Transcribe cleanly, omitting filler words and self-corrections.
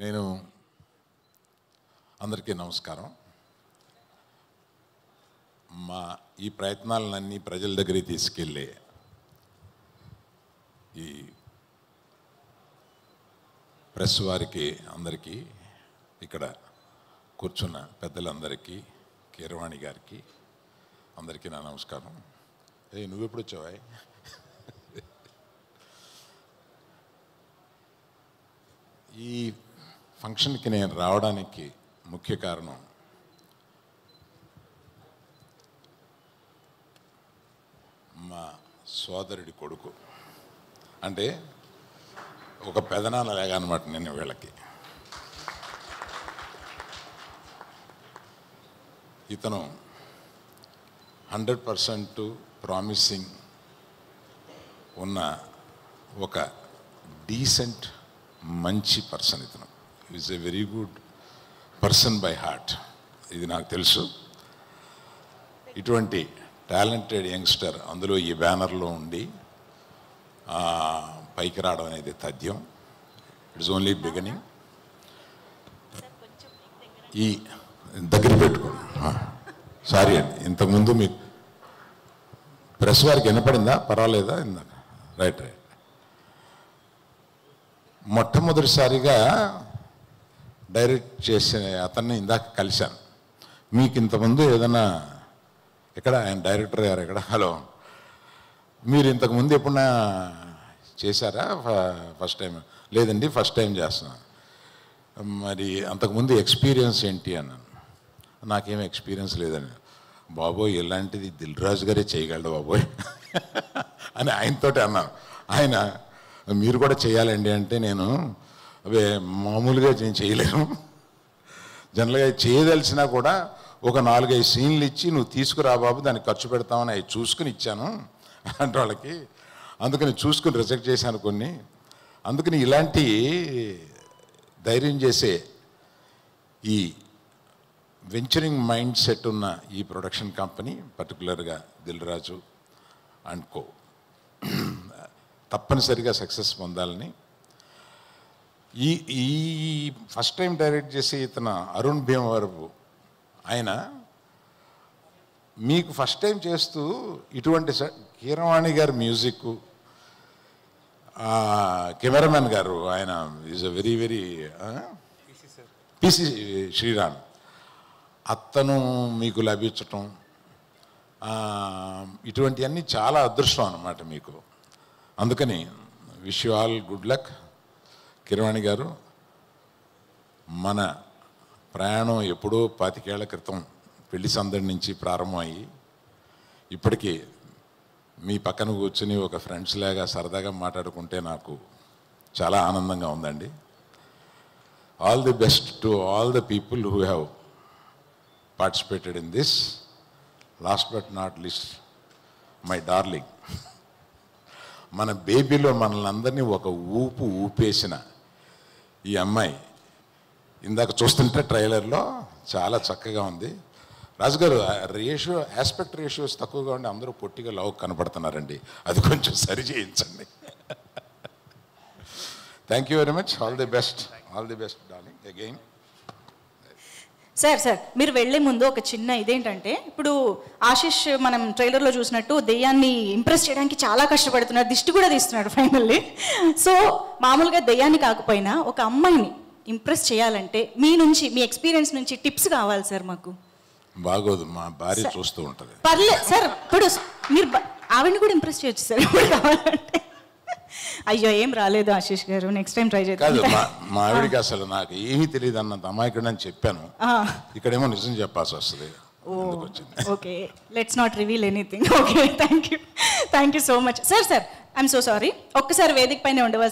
నేను అందరికీ నమస్కారం. మా ఈ ప్రయత్నాలన్నీ ప్రజల దగ్గరికి తీసుకెళ్ళే ఈ ప్రెస్ వారికి అందరికీ, ఇక్కడ కూర్చున్న పెద్దలందరికీ, కీరవాణి గారికి అందరికీ నా నమస్కారం. నువ్వెప్పుడు వచ్చావా? ఈ ఫంక్షన్కి నేను రావడానికి ముఖ్య కారణం మా సోదరుడి కొడుకు, అంటే ఒక పెదనాన్న లేగా అనమాట. నేను వీళ్ళకి ఇతను 100% ప్రామిసింగ్ ఉన్న ఒక డీసెంట్ మంచి పర్సన్. ఇతను is a very good person by heart, ఇది నాకు తెలుసు. ఇటువంటి టాలెంటెడ్ యంగ్స్టర్ అందులో ఈ బ్యానర్లో ఉండి పైకి రావడం అనేది తథ్యం. It's only beginning. ఈ దగ్గర పెట్టుకోండి. సారీ అండి, ఇంతకుముందు మీకు ప్రెస్ వారికి వినపడిందా? పర్వాలేదా? ఇందాక రైట్. మొట్టమొదటిసారిగా డైరెక్ట్ చేసిన అతన్ని ఇందాక కలిశాను. మీకు ఇంతకుముందు ఏదైనా ఎక్కడ ఆయన డైరెక్టర్ గారు ఎక్కడ? హలో, మీరు ఇంతకుముందు ఎప్పుడన్నా చేశారా? First time? లేదండి, ఫస్ట్ టైం చేస్తున్నాను. మరి అంతకుముందు ఎక్స్పీరియన్స్ ఏంటి అన్నాను. నాకేం ఎక్స్పీరియన్స్ లేదని. బాబోయ్, ఇలాంటిది దిల్ రాజు గారే చేయగలడు బాబోయ్ అని ఆయనతోటి అన్నాను. ఆయన మీరు కూడా చేయాలండి అంటే, నేను అవే మామూలుగా నేను చేయలేను, జనరల్గా చేయదలిసినా కూడా ఒక 4-5 సీన్లు ఇచ్చి నువ్వు తీసుకురా బాబు, దానికి ఖర్చు పెడతామని అవి చూసుకుని ఇచ్చాను అంటే వాళ్ళకి. అందుకని చూసుకుని రిజెక్ట్ చేశాను కొన్ని. అందుకని ఇలాంటి ధైర్యం చేసే ఈ వెంచరింగ్ మైండ్ సెట్ ఉన్న ఈ ప్రొడక్షన్ కంపెనీ, పర్టికులర్గా దిల్ రాజు అండ్ కో, తప్పనిసరిగా సక్సెస్ పొందాలని. ఈ ఫస్ట్ టైం డైరెక్ట్ చేసి ఇతను అరుణ్ భీమవరపు ఆయన మీకు ఫస్ట్ టైం చేస్తూ ఇటువంటి కీరవాణి గారి మ్యూజిక్, కెమెరామెన్ గారు ఆయన is a very very P C Sreeram, అతను మీకు లభించటం, ఇటువంటివన్నీ చాలా అదృష్టం అన్నమాట మీకు. అందుకని wish you all good luck. Keeravani గారు, మన ప్రయాణం ఎప్పుడో 25 ఏళ్ల క్రితం పెళ్లి సందడి నుంచి ప్రారంభమయ్యి ఇప్పటికీ మీ పక్కన కూర్చుని ఒక ఫ్రెండ్స్ లాగా సరదాగా మాట్లాడుకుంటే నాకు చాలా ఆనందంగా ఉందండి. All the best to all the people who have participated in this. Last but not least my darling, మన బేబీలో మనల్ని అందరినీ ఒక ఊపు ఊపేసిన ఈ అమ్మాయి ఇందాక చూస్తుంటే ట్రైలర్లో చాలా చక్కగా ఉంది. రాజుగారు, ఆస్పెక్ట్ రేషియోస్ తక్కువగా ఉండి అందరూ పొట్టిగా లవ్ కనపడుతున్నారండి, అది కొంచెం సరి చేయించండి. Thank you very much. All the best darling again. Sir మీరు వెళ్లే ముందు ఒక చిన్న ఇదేంటంటే, ఇప్పుడు ఆశిష్ మనం ట్రైలర్లో చూసినట్టు దెయ్యాన్ని ఇంప్రెస్ చేయడానికి చాలా కష్టపడుతున్నాడు, దిష్టి కూడా తీస్తున్నాడు ఫైనల్లీ. సో మామూలుగా దెయ్యాన్ని కాకపోయినా ఒక అమ్మాయిని ఇంప్రెస్ చేయాలంటే మీ నుంచి, మీ ఎక్స్పీరియన్స్ నుంచి టిప్స్ కావాలి సార్ మాకు. బాగోదు, మా భార్య చూస్తూ ఉంటుంది. పర్లేదు సార్, ఇప్పుడు మీరు ఆవిడని కూడా ఇంప్రెస్ చేయొచ్చు సార్ కావాలంటే. అయ్యో, ఏం రాలేదు ఆశిష్ గారు, నెక్స్ట్ టైం ట్రై చేద్దాం. కాదు, మా ఆవిడికి అసలు నాకు ఏమీ తెలియదు అన్నంత అమాయకుడు అని చెప్పాను. ఇక్కడేమో నిజం చెప్పాల్సి వస్తుంది. Okay, let's not reveal anything. Okay, thank you so much sir. I'm so sorry. ఒక్కసారి వేదిక పైన ఉండవలసింది.